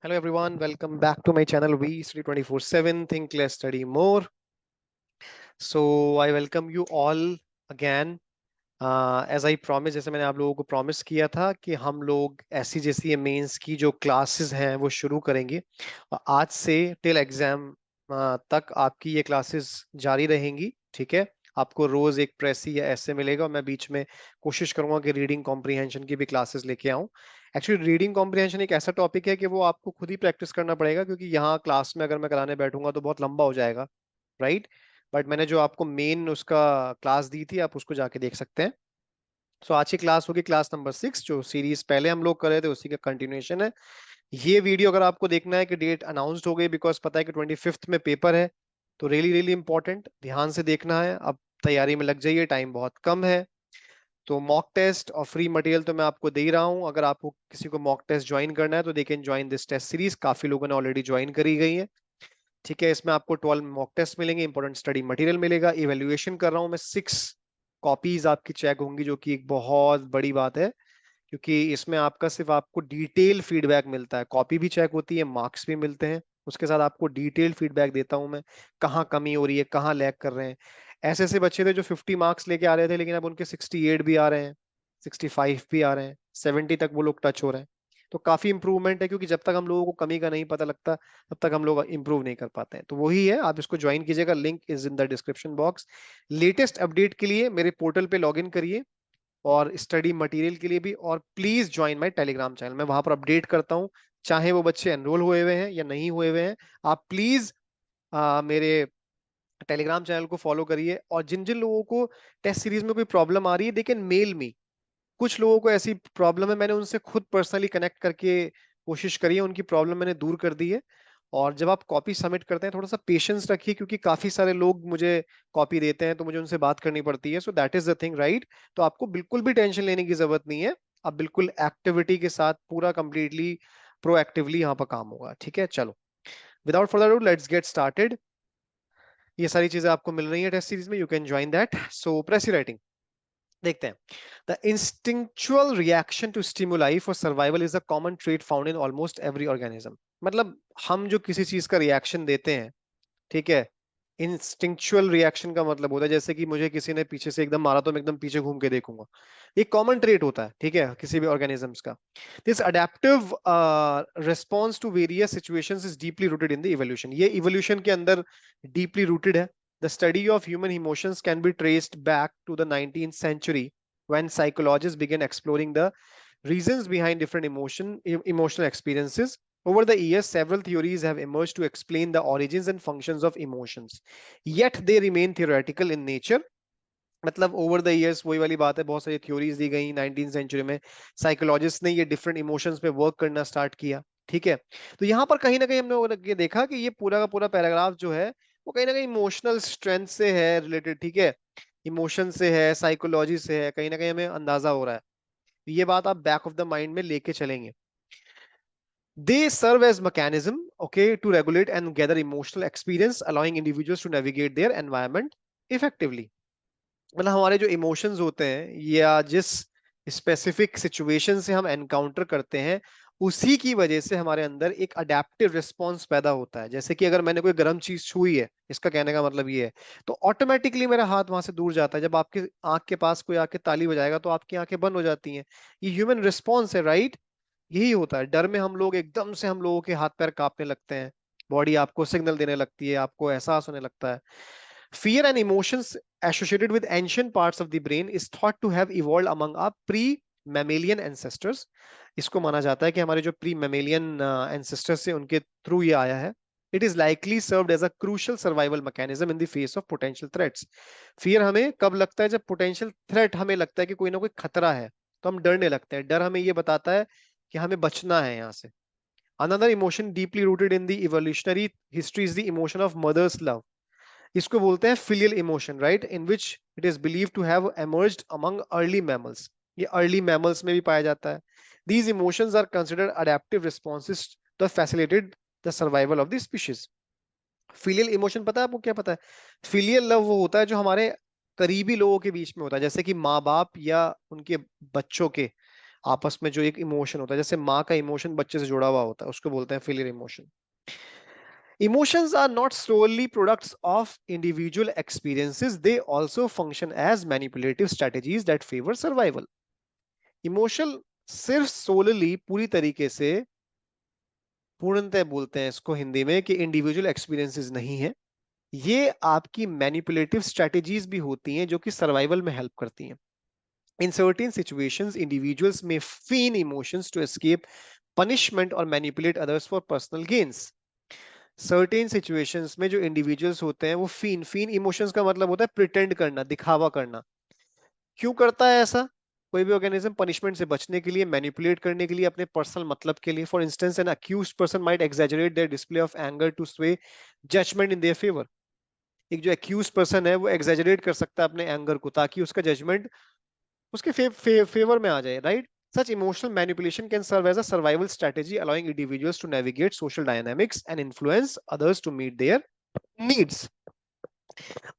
Hello everyone, welcome back to my channel We Study 24/7 Think Less Study More. So I welcome you all again. As I promise, जैसे मैंने आप लोगों को promise किया था कि हम लोग ऐसी जैसी मेंस की जो क्लासेस हैं वो शुरू करेंगे और आज से टिल एग्जाम तक आपकी ये क्लासेस जारी रहेंगी। ठीक है, आपको रोज एक प्रेसी या ऐसे मिलेगा और मैं बीच में कोशिश करूंगा कि रीडिंग कॉम्प्रिहेंशन की भी क्लासेस लेके आऊं। एक्चुअली रीडिंग कॉम्प्रिहेंशन एक ऐसा टॉपिक है कि वो आपको खुद ही प्रैक्टिस करना पड़ेगा, क्योंकि यहाँ क्लास में अगर मैं कराने बैठूंगा तो बहुत लंबा हो जाएगा, राइट। बट मैंने जो आपको मेन उसका क्लास दी थी आप उसको जाके देख सकते हैं। सो आज की क्लास होगी क्लास नंबर 6, जो सीरीज पहले हम लोग कर रहे थे उसी का कंटिन्यूएशन है। ये वीडियो अगर आपको देखना है कि डेट अनाउंस्ड हो गई, बिकॉज पता है कि 25th में पेपर है, तो रियली रियली इंपॉर्टेंट ध्यान से देखना है। अब तैयारी में लग जाइए, टाइम बहुत कम है। तो मॉक टेस्ट और फ्री मटेरियल तो मैं आपको दे ही रहा हूँ। अगर आपको किसी को मॉक टेस्ट ज्वाइन करना है तो they can join this test series. काफी लोगों ने ऑलरेडी ज्वाइन करी गई है। ठीक है, इसमें आपको 12 मॉक टेस्ट मिलेंगे, इंपॉर्टेंट स्टडी मटेरियल मिलेगा। इवेल्युएशन कर रहा हूँ मैं, 6 कॉपीज आपकी चेक होंगी, जो कि एक बहुत बड़ी बात है, क्योंकि इसमें आपका सिर्फ आपको डिटेल फीडबैक मिलता है। कॉपी भी चेक होती है, मार्क्स भी मिलते हैं, उसके साथ आपको डिटेल फीडबैक देता हूं मैं, कहाँ कमी हो रही है, कहाँ लैग कर रहे हैं। ऐसे ऐसे बच्चे थे जो 50 मार्क्स लेके आ रहे थे, लेकिन अब उनके 68 भी आ रहे हैं, 65 भी आ रहे हैं, 70 तक वो लोग टच हो रहे हैं। तो काफी इंप्रूवमेंट है, क्योंकि जब तक हम लोगों को कमी का नहीं पता लगता तब तक हम लोग इंप्रूव नहीं कर पाते हैं। तो वही है, आप इसको ज्वाइन कीजिएगा, link is in the description box. Latest update के लिए मेरे पोर्टल पे लॉग इन करिए, और स्टडी मटेरियल के लिए भी। और please join my Telegram channel, मैं वहां पर अपडेट करता हूँ, चाहे वो बच्चे एनरोल हुए हुए हैं या नहीं हुए हुए हैं। आप प्लीज मेरे टेलीग्राम चैनल को फॉलो करिए। और जिन जिन लोगों को टेस्ट सीरीज में कोई प्रॉब्लम आ रही है, दे कैन मेल मी। कुछ लोगों को ऐसी प्रॉब्लम है, मैंने उनसे खुद पर्सनली कनेक्ट करके कोशिश करी है, उनकी प्रॉब्लम मैंने दूर कर दी है। और जब आप कॉपी सबमिट करते हैं थोड़ा सा पेशेंस रखिए, क्योंकि काफी सारे लोग मुझे कॉपी देते हैं तो मुझे उनसे बात करनी पड़ती है। So that is the thing, right. तो आपको बिल्कुल भी टेंशन लेने की जरूरत नहीं है। आप बिल्कुल एक्टिविटी के साथ पूरा कंप्लीटली प्रोएक्टिवली यहाँ पर काम होगा। ठीक है, चलो, without further do let's get started. ये सारी चीजें आपको मिल रही है टेस्ट सीरीज में, you can join that. So precis writing देखते हैं। The instinctual reaction to stimuli for survival is a common trait found in almost every organism. मतलब हम जो किसी चीज का रिएक्शन देते हैं, ठीक है, इंस्टिंक्चुअल रिएक्शन का मतलब होता है जैसे कि मुझे किसी ने पीछे से एकदम मारा तो मैं एकदम पीछे घूम के देखूंगा। ये कॉमन ट्रेट होता है, ठीक है, किसी भी ऑर्गेनिजम्स का। This adaptive response to various situations is deeply rooted in the evolution. ये इवोल्यूशन के अंदर डीपली रूटेड है। The study of human emotions can be traced back to the 19th century, when psychologists began exploring the reasons behind different emotional experiences. Over the years, several theories have emerged to explain the origins and functions of emotions, yet they remain theoretical in nature. मतलब over the years वही वाली बात है, बहुत सारी theories दी गई 19th century में, psychologist ने ये डिफरेंट इमोशंस पे वर्क करना स्टार्ट किया। ठीक है, तो यहाँ पर कहीं ना कहीं हमने ये देखा कि ये पूरा का पूरा पैराग्राफ जो है वो कहीं ना कहीं इमोशनल स्ट्रेंथ से है रिलेटेड। ठीक है, इमोशन से है, साइकोलॉजी से है, कहीं ना कहीं हमें अंदाजा हो रहा है। ये बात आप बैक ऑफ द माइंड में लेके चलेंगे। They serve as mechanism, okay, to regulate and gather emotional experience, allowing individuals to navigate their environment effectively. मतलब हमारे जो इमोशंस होते हैं या जिस स्पेसिफिक सिचुएशन से हम एनकाउंटर करते हैं, उसी की वजह से हमारे अंदर एक अडेप्टिव रिस्पॉन्स पैदा होता है। जैसे कि अगर मैंने कोई गर्म चीज छुई है, इसका कहने का मतलब ये है, तो ऑटोमेटिकली मेरा हाथ वहां से दूर जाता है। जब आपके आंख के पास कोई आके ताली बजाएगा तो आपकी आंखें बंद हो जाती हैं। ये ह्यूमन रिस्पॉन्स है, राइट। यही होता है, डर में हम लोग एकदम से, हम लोगों के हाथ पैर कांपने लगते हैं, बॉडी आपको सिग्नल देने लगती है, आपको एहसास होने लगता है। Fear and emotions associated with ancient parts of the brain is thought to have evolved among our pre-mammalian ancestors. इसको माना जाता है कि हमारे जो pre-mammalian ancestors से उनके थ्रू ये आया है। It is likely served as a crucial survival mechanism in the face of potential threats. Fear हमें कब लगता है? जब potential threat हमें लगता है कि कोई ना कोई खतरा है, तो हम डरने लगते हैं। डर हमें ये बताता है कि हमें बचना है यहाँ से। Another emotion deeply rooted in the evolutionary history is the emotion of mother's love. इसको बोलते हैं filial emotion, right, in which it is believe to have emerged among early mammals. ये अर्ली मैमल्स में भी पाया जाता है। These emotions are considered adaptive responses that facilitated the survival of the species. Filial emotion पता है आपको क्या पता है? फिलियल लव वो होता है जो हमारे करीबी लोगों के बीच में होता है, जैसे कि माँ बाप या उनके बच्चों के आपस में जो एक इमोशन होता है, जैसे माँ का इमोशन बच्चे से जुड़ा हुआ होता है, उसको बोलते हैं फिलियर emotion. Emotions are not solely products of individual experiences, they also function as manipulative strategies that favor survival. Emotional सिर्फ solely पूरी तरीके से, पूर्णतः बोलते हैं इसको हिंदी में, कि इंडिविजुअल एक्सपीरियंसेस नहीं है, ये आपकी मैनिपुलेटिव स्ट्रेटेजीज भी होती हैं जो कि सर्वाइवल में हेल्प करती हैं। इन सर्टेन सिचुएशंस इंडिविजुअल्स में feign emotions to escape punishment or manipulate others for personal gains. Certain situations में जो इंडिविजुअल्स होते हैं वो फीन इमोशंस का मतलब होता है प्रिटेंड करना, दिखावा करना। क्यों करता है ऐसा? कोई भी ऑर्गेनिज्म पनिशमेंट से बचने के लिए, मैनिपुलेट करने के लिए, अपने पर्सनल मतलब के लिए। For instance an accused person might exaggerate their display of anger to sway judgment in their favour. एक जो अक्यूज पर्सन है वो एग्जैजरेट कर सकता है अपने एंगर को, ताकि उसका जजमेंट उसके फेवर में आ जाए, right? Such emotional manipulation can serve as a survival strategy, allowing individuals to navigate social dynamics and influence others to meet their needs.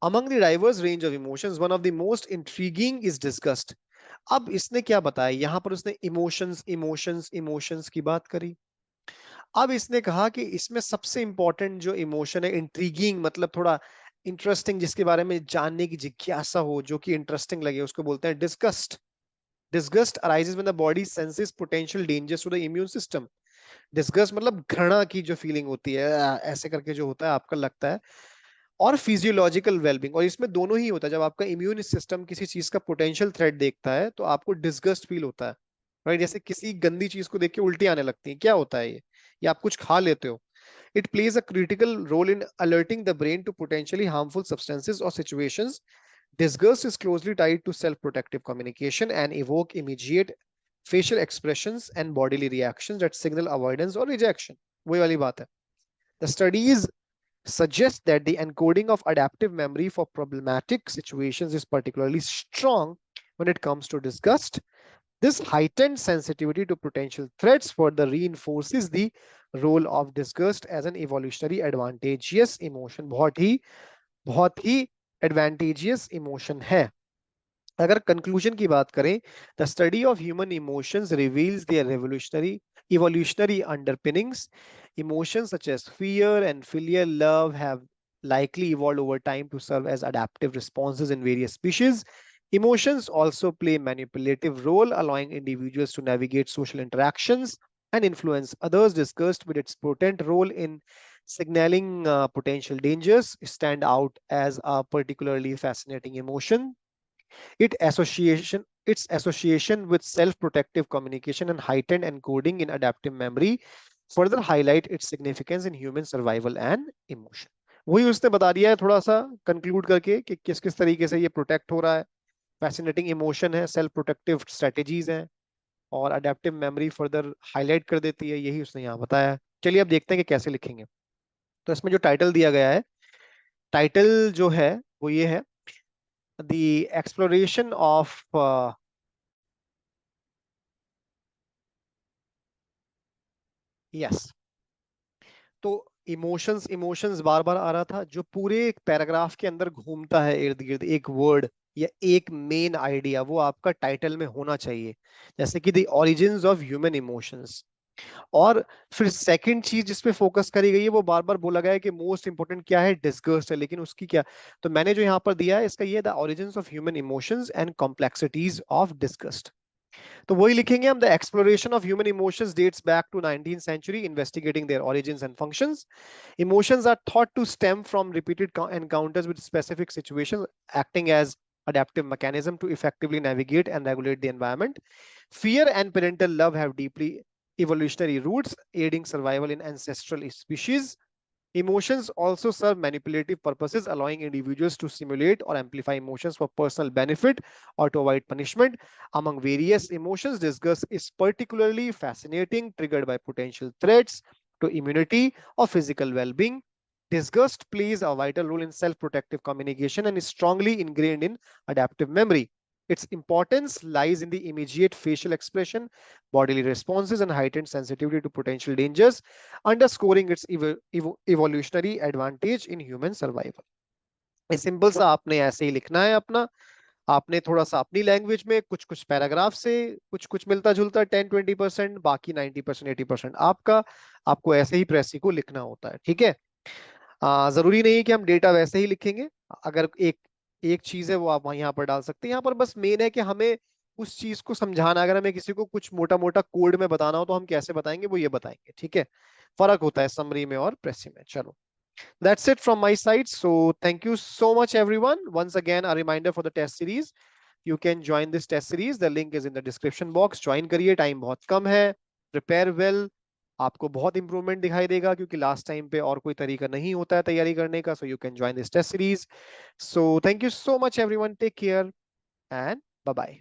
Among the diverse range of emotions, one of the most intriguing is disgust. अब इसने क्या बताया यहां पर? उसने emotions emotions emotions की बात करी। अब इसने कहा कि इसमें सबसे इंपॉर्टेंट जो इमोशन है, इंट्रीगिंग मतलब थोड़ा इंटरेस्टिंग, जिसके बारे में जानने की जिज्ञासा हो, जो कि इंटरेस्टिंग लगे, उसको बोलते हैं disgust. Disgust arises when the body senses potential dangers to the immune system. Disgust मतलब घृणा की जो फीलिंग होती है, ऐसे करके जो होता है आपका लगता है, और फिजियोलॉजिकल वेलबींग, और इसमें दोनों ही होता है। जब आपका इम्यून सिस्टम किसी चीज का पोटेंशियल थ्रेट देखता है तो आपको डिस्गस्ट फील होता है, राइट? जैसे किसी गंदी चीज को देख के उल्टी आने लगती है, क्या होता है ये? या आप कुछ खा लेते हो। It plays a critical role in alerting the brain to potentially harmful substances or situations. Disgust is closely tied to self-protective communication and evoke immediate facial expressions and bodily reactions that signal avoidance or rejection. वही वाली बात है। The studies suggest that the encoding of adaptive memory for problematic situations is particularly strong when it comes to disgust. This heightened sensitivity to potential threats further reinforces the role of disgust as an evolutionary advantageous emotion. बहुत ही advantageous emotion है। अगर conclusion की बात करें, the study of human emotions reveals their revolutionary evolutionary underpinnings. Emotions such as fear and filial love have likely evolved over time to serve as adaptive responses in various species. Emotions also play a manipulative role, allowing individuals to navigate social interactions and influence others. Discussed with its potent role in signaling potential dangers, stand out as a particularly fascinating emotion. Its association with self-protective communication and heightened encoding in adaptive memory further highlight its significance in human survival and emotion. वही उसने बता दिया है थोड़ा सा conclude करके कि किस किस तरीके से ये प्रोटेक्ट हो रहा है। फैसिनेटिंग इमोशन है, सेल्फ प्रोटेक्टिव स्ट्रेटेजीज हैं, और अडेप्टिव मेमोरी फर्दर हाईलाइट कर देती है, यही उसने यहाँ बताया। चलिए अब देखते हैं कि कैसे लिखेंगे। तो इसमें जो टाइटल दिया गया है, टाइटल जो है वो ये है, द एक्सप्लोरेशन ऑफ यस। तो इमोशंस इमोशंस बार बार आ रहा था, जो पूरे एक पैराग्राफ के अंदर घूमता है इर्द गिर्द, एक वर्ड या एक मेन आइडिया, वो आपका टाइटल में होना चाहिए। जैसे कि the origins of human emotions. और फिर सेकंड चीज जिस पे फोकस करी गई है, वो बार बार बोला गया है कि मोस्ट इंपोर्टेंट क्या है, डिस्गस्ट है, लेकिन उसकी क्या? तो मैंने जो यहाँ पर दिया है इसका ये, the origins of human emotions and complexities of disgust. तो वही लिखेंगे हम, the exploration of human emotions dates back to 19th century, investigating their origins and functions. Emotions are thought to stem from repeated encounters with specific situations, acting as adaptive mechanism to effectively navigate and regulate the environment. Fear and parental love have deeply evolutionary roots, aiding survival in ancestral species. Emotions also serve manipulative purposes, allowing individuals to simulate or amplify emotions for personal benefit or to avoid punishment. Among various emotions, disgust is particularly fascinating, triggered by potential threats to immunity or physical well being. Disgust plays a vital role in self protective communication and is strongly ingrained in adaptive memory. Its importance lies in the immediate facial expression, bodily responses, and heightened sensitivity to potential dangers, underscoring its evolutionary advantage in human survival. Simple सा आपने ऐसे ही लिखना है अपना, आपने थोड़ा सा अपनी लैंग्वेज में कुछ कुछ पैराग्राफ से कुछ कुछ मिलता जुलता 10-20%, बाकी 90% 80% आपका, आपको ऐसे ही प्रेसी को लिखना होता है, ठीक है। जरूरी नहीं है कि हम डेटा वैसे ही लिखेंगे। अगर एक एक चीज है वो आप वहाँ यहाँ पर डाल सकते हैं। यहाँ पर बस मेन है कि हमें उस चीज को समझाना, अगर हमें किसी को कुछ मोटा मोटा कोड में बताना हो तो हम कैसे बताएंगे, वो ये बताएंगे, ठीक है। फर्क होता है समरी में और प्रेसी में। चलो, that's it from my side. So thank you so much, everyone. Once again, a reminder for the test series. You can join this test series. The link is in the description box. Join करिए, time बहुत कम है। Prepare well. आपको बहुत improvement दिखाई देगा, क्योंकि last time पे और कोई तरीका नहीं होता है तैयारी करने का. So you can join this test series. So thank you so much everyone. Take care and bye bye.